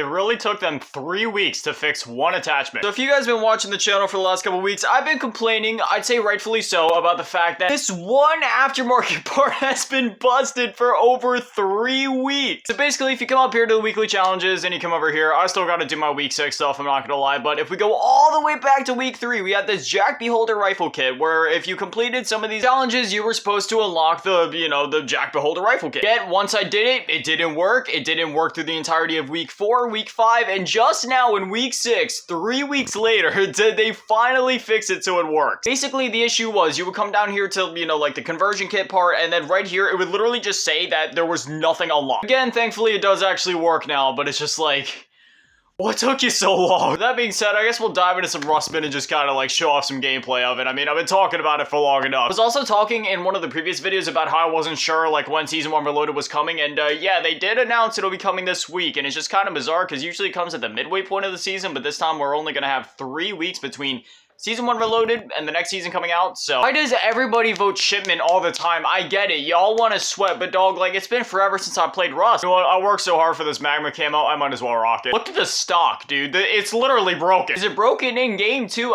It really took them 3 weeks to fix one attachment. So if you guys have been watching the channel for the last couple weeks, I've been complaining, I'd say rightfully so, about the fact that this one aftermarket part has been busted for over 3 weeks. So basically, if you come up here to the weekly challenges and you come over here, I still gotta do my week 6 stuff, I'm not gonna lie, but if we go all the way back to week 3, we had this Jack Beholder rifle kit, where if you completed some of these challenges, you were supposed to unlock the, the Jack Beholder rifle kit. Yet, once I did it, it didn't work. It didn't work through the entirety of week 4, week 5, and just now in week 6, 3 weeks later, did they finally fix it so it works. Basically, the issue was you would come down here to, like the conversion kit part, and then right here, it would literally just say that there was nothing unlocked. Again, thankfully, it does actually work now, but it's just like, what took you so long? With that being said, I guess we'll dive into some Rustbin and just kind of like show off some gameplay of it. I mean, I've been talking about it for long enough. I was also talking in one of the previous videos about how I wasn't sure like when Season 1 Reloaded was coming, and yeah, they did announce it'll be coming this week, and it's just kind of bizarre because usually it comes at the midway point of the season, but this time we're only going to have 3 weeks between Season 1 Reloaded and the next season coming out, so why does everybody vote Shipment all the time? I get it, y'all want to sweat, but dog, like, it's been forever since I played Rust. You know what, I worked so hard for this Magma camo, I might as well rock it. Look at the stock, dude, it's literally broken. Is it broken in-game, too?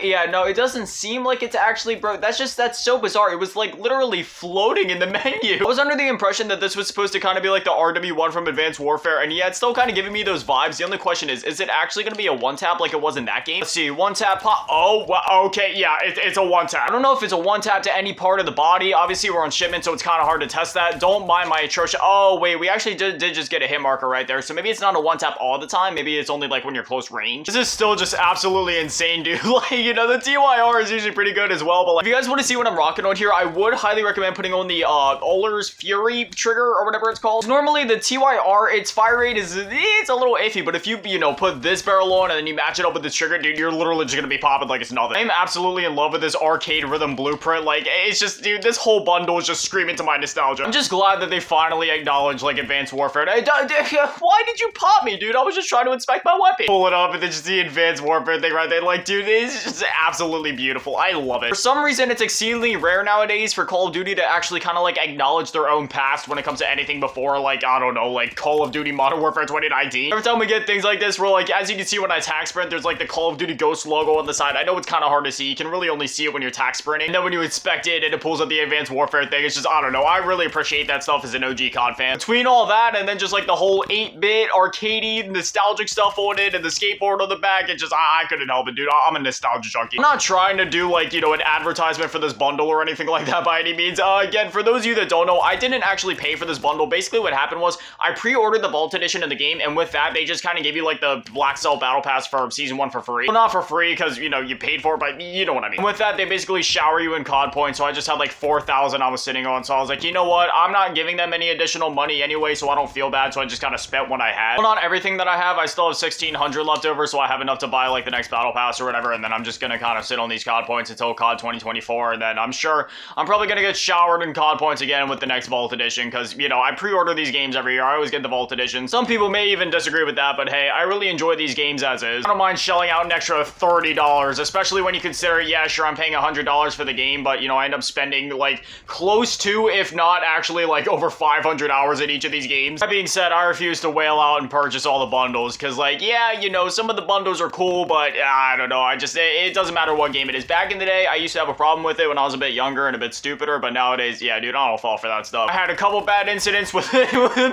Yeah, no, it doesn't seem like it's actually broken. That's so bizarre. It was, like, literally floating in the menu. I was under the impression that this was supposed to kind of be like the RW1 from Advanced Warfare, and yeah, it's still kind of giving me those vibes. The only question is it actually going to be a one-tap like it was in that game? Let's see, one-tap pop. Oh, well, okay, yeah, it's a one-tap. I don't know if it's a one-tap to any part of the body. Obviously, we're on shipment, so it's kind of hard to test that. Don't mind my atrocious. Oh, wait, we actually did just get a hit marker right there, so maybe it's not a one-tap all the time. Maybe it's only, like, when you're close range. This is still just absolutely insane, dude. Like, the TYR is usually pretty good as well, but, like, if you guys want to see what I'm rocking on here, I would highly recommend putting on the, Oler's Fury trigger, or whatever it's called. Normally, the TYR, its fire rate is, it's a little iffy, but if you, put this barrel on and then you match it up with the trigger, dude, you're literally just gonna be popping like it's nothing. I'm absolutely in love with this arcade rhythm blueprint. Like, it's just, dude, this whole bundle is just screaming to my nostalgia. I'm just glad that they finally acknowledge, like, Advanced Warfare. Why did you pop me, dude? I was just trying to inspect my weapon. Pull it up and then just the Advanced Warfare thing right there. Like, dude, it's just absolutely beautiful. I love it. For some reason, it's exceedingly rare nowadays for Call of Duty to actually kind of, like, acknowledge their own past when it comes to anything before, like, I don't know, like, Call of Duty Modern Warfare 2019. Every time we get things like this, we're like, as you can see when I attack sprint, there's, like, the Call of Duty Ghost logo on the side. I know it's kind of hard to see. You can really only see it when you're attack sprinting. And then when you inspect it and it pulls up the Advanced Warfare thing, it's just, I don't know. I really appreciate that stuff as an OG COD fan. Between all that and then just, like, the whole 8-bit arcadey nostalgic stuff on it and the skateboard on the back, it just, I couldn't help it, dude. I'm a nostalgia junkie. I'm not trying to do, like, an advertisement for this bundle or anything like that by any means. Again, for those of you that don't know, I didn't actually pay for this bundle. Basically, what happened was I pre-ordered the Vault Edition of the game, and with that, they just kind of gave you, like, the Black Cell Battle Pass for Season 1 for free. Well, not for free, because, you paid for it, but you know what I mean. And with that, they basically shower you in COD points, so I just had, like, 4,000 I was sitting on, so I was like, you know what? I'm not giving them any additional money anyway, so I don't feel bad, so I just kind of spent what I had. Well, not everything that I have. I still have 1,600 left over, so I have enough to buy, like, the next Battle Pass or whatever, and then I'm just gonna kind of sit on these COD points until COD 2024, and then I'm sure I'm probably gonna get showered in COD points again with the next Vault Edition, because, I pre-order these games every year. I always get the Vault Edition. Some people may even disagree with that, but hey, I really enjoy these games as is. I don't mind shelling out an extra $30, especially when you consider, yeah, sure, I'm paying $100 for the game, but, I end up spending, like, close to, if not actually, like, over 500 hours in each of these games. That being said, I refuse to whale out and purchase all the bundles, because, like, yeah, some of the bundles are cool, but I don't know, it doesn't matter what game it is. Back in the day, I used to have a problem with it when I was a bit younger and a bit stupider, but nowadays, yeah, dude, I don't fall for that stuff. I had a couple bad incidents with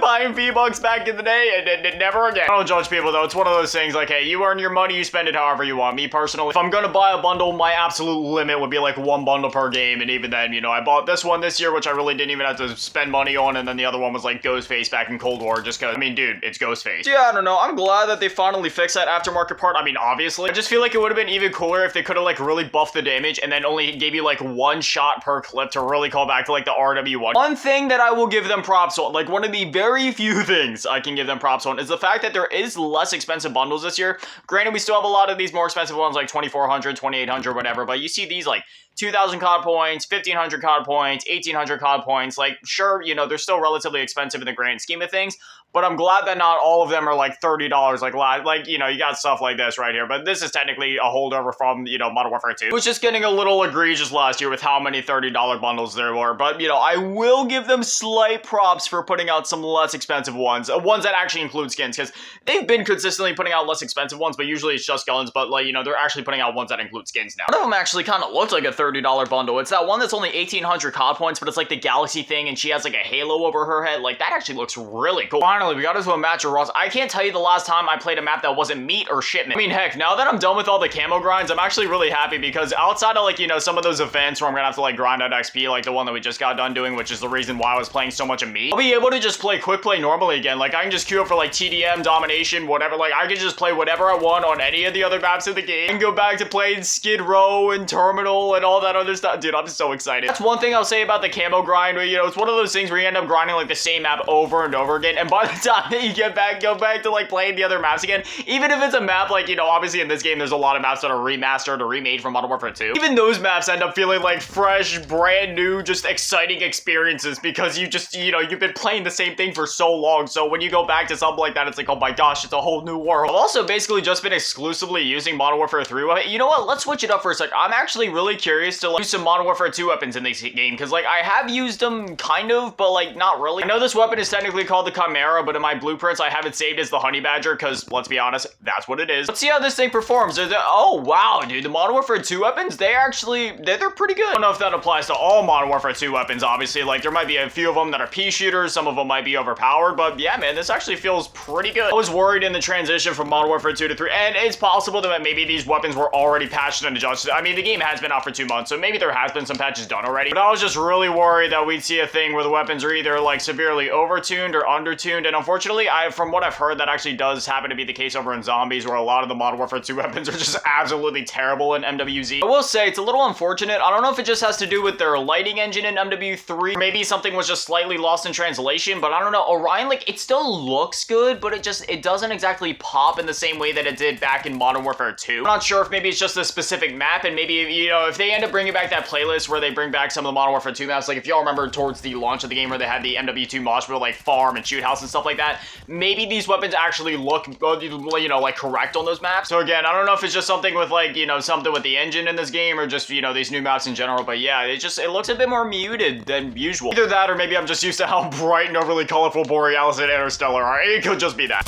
buying V-Bucks back in the day, and never again. I don't judge people, though. It's one of those things, like, hey, you earn your money, you spend it however you want. Me, personally, if I'm gonna buy a bundle, my absolute limit would be, like, 1 bundle per game, and even then, I bought this one this year, which I really didn't even have to spend money on, and then the other one was, like, Ghostface back in Cold War, just because, I mean, dude, it's Ghostface. Yeah, I don't know. I'm glad that they finally fixed that aftermarket part. I mean, obviously. I just feel like it would have been even cooler if they could have, like, really buffed the damage and then only gave you, like, 1 shot per clip to really call back to, like, the RW1. One thing that I will give them props on, like, one of the very few things I can give them props on, is the fact that there is less expensive bundles this year. Granted, we still have a lot of these more expensive ones, like 2,400, 2,800, whatever, but you see these, like, 2,000 COD points, 1,500 COD points, 1,800 COD points. Like, sure, they're still relatively expensive in the grand scheme of things, but I'm glad that not all of them are like $30 like, you know, you got stuff like this right here, but this is technically a holdover from, you know, Modern Warfare 2. It was just getting a little egregious last year with how many $30 bundles there were, but, you know, I will give them slight props for putting out some less expensive ones that actually include skins, because they've been consistently putting out less expensive ones, but usually it's just guns, but, like, you know, they're actually putting out ones that include skins now. One of them actually kind of looked like a $30 bundle. It's that one that's only 1,800 COD points, but it's like the Galaxy thing, and she has like a halo over her head. Like, that actually looks really cool. Finally, we got into a match of Rust. I can't tell you the last time I played a map that wasn't meat or shipment. I mean, heck, now that I'm done with all the camo grinds, I'm actually really happy, because outside of, like, you know, some of those events where I'm gonna have to, like, grind out XP, like the one that we just got done doing, which is the reason why I was playing so much of meat, I'll be able to just play quick play normally again. Like, I can just queue up for, like, TDM, domination, whatever. Like, I can just play whatever I want on any of the other maps in the game and go back to playing Skid Row and Terminal and all that other stuff. Dude, I'm so excited. That's one thing I'll say about the camo grind, where, you know, it's one of those things where you end up grinding, like, the same map over and over again, and by the time that you go back to, like, playing the other maps again, even if it's a map, like, you know, obviously in this game, there's a lot of maps that are remastered or remade from Modern Warfare 2. Even those maps end up feeling like fresh, brand new, just exciting experiences, because you just, you know, you've been playing the same thing for so long, so when you go back to something like that, it's like, oh my gosh, it's a whole new world. I've also basically just been exclusively using Modern Warfare 3. You know what? Let's switch it up for a sec. I'm actually really curious to, like, use some Modern Warfare 2 weapons in this game, because, like, I have used them kind of, but, like, not really. I know this weapon is technically called the Chimera, but in my blueprints, I have it saved as the Honey Badger, because, let's be honest, that's what it is. Let's see how this thing performs. Oh, wow, dude, the Modern Warfare 2 weapons, they're pretty good. I don't know if that applies to all Modern Warfare 2 weapons, obviously. Like, there might be a few of them that are pea shooters, some of them might be overpowered, but yeah, man, this actually feels pretty good. I was worried in the transition from Modern Warfare 2 to 3, and it's possible that maybe these weapons were already patched and adjusted. I mean, the game has been out for 2 months, so maybe there has been some patches done already, but I was just really worried that we'd see a thing where the weapons are either, like, severely overtuned or undertuned, and unfortunately, from what I've heard, that actually does happen to be the case over in Zombies, where a lot of the Modern Warfare 2 weapons are just absolutely terrible in MWZ. I will say, it's a little unfortunate. I don't know if it just has to do with their lighting engine in MW3, or maybe something was just slightly lost in translation, but I don't know. Orion, like, it still looks good, but it doesn't exactly pop in the same way that it did back in Modern Warfare 2. I'm not sure if maybe it's just a specific map, and maybe, you know, if they end up bringing back that playlist where they bring back some of the Modern Warfare 2 maps, like if y'all remember towards the launch of the game where they had the MW2 Moshpit, like Farm and Shoot House and stuff like that, maybe these weapons actually look, you know, like correct on those maps. So again, I don't know if it's just something with, like, you know, something with the engine in this game, or just, you know, these new maps in general, but yeah, it looks a bit more muted than usual. Either that, or maybe I'm just used to how bright and overly colorful Borealis and Interstellar are. It could just be that.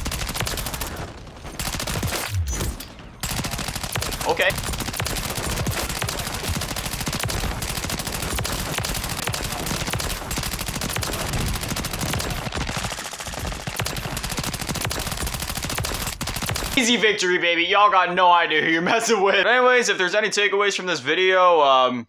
Okay. Easy victory, baby. Y'all got no idea who you're messing with. But anyways, if there's any takeaways from this video,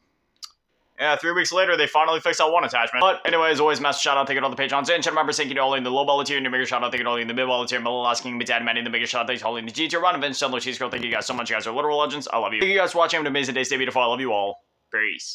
yeah, 3 weeks later, they finally fixed that one attachment. But anyways, always massive shout out, thank you to all the patrons and channel members, thank you to all in the low ball tier, and your bigger shout out, thank you to all in the mid ball tier, Miller Last King, Dad, Manny, the biggest shout out, thank you to all in the G tier, Ron, Vince, Chandler, Cheese Girl, thank you guys so much, you guys are literal legends, I love you. Thank you guys for watching, have an amazing day, stay beautiful, I love you all, peace.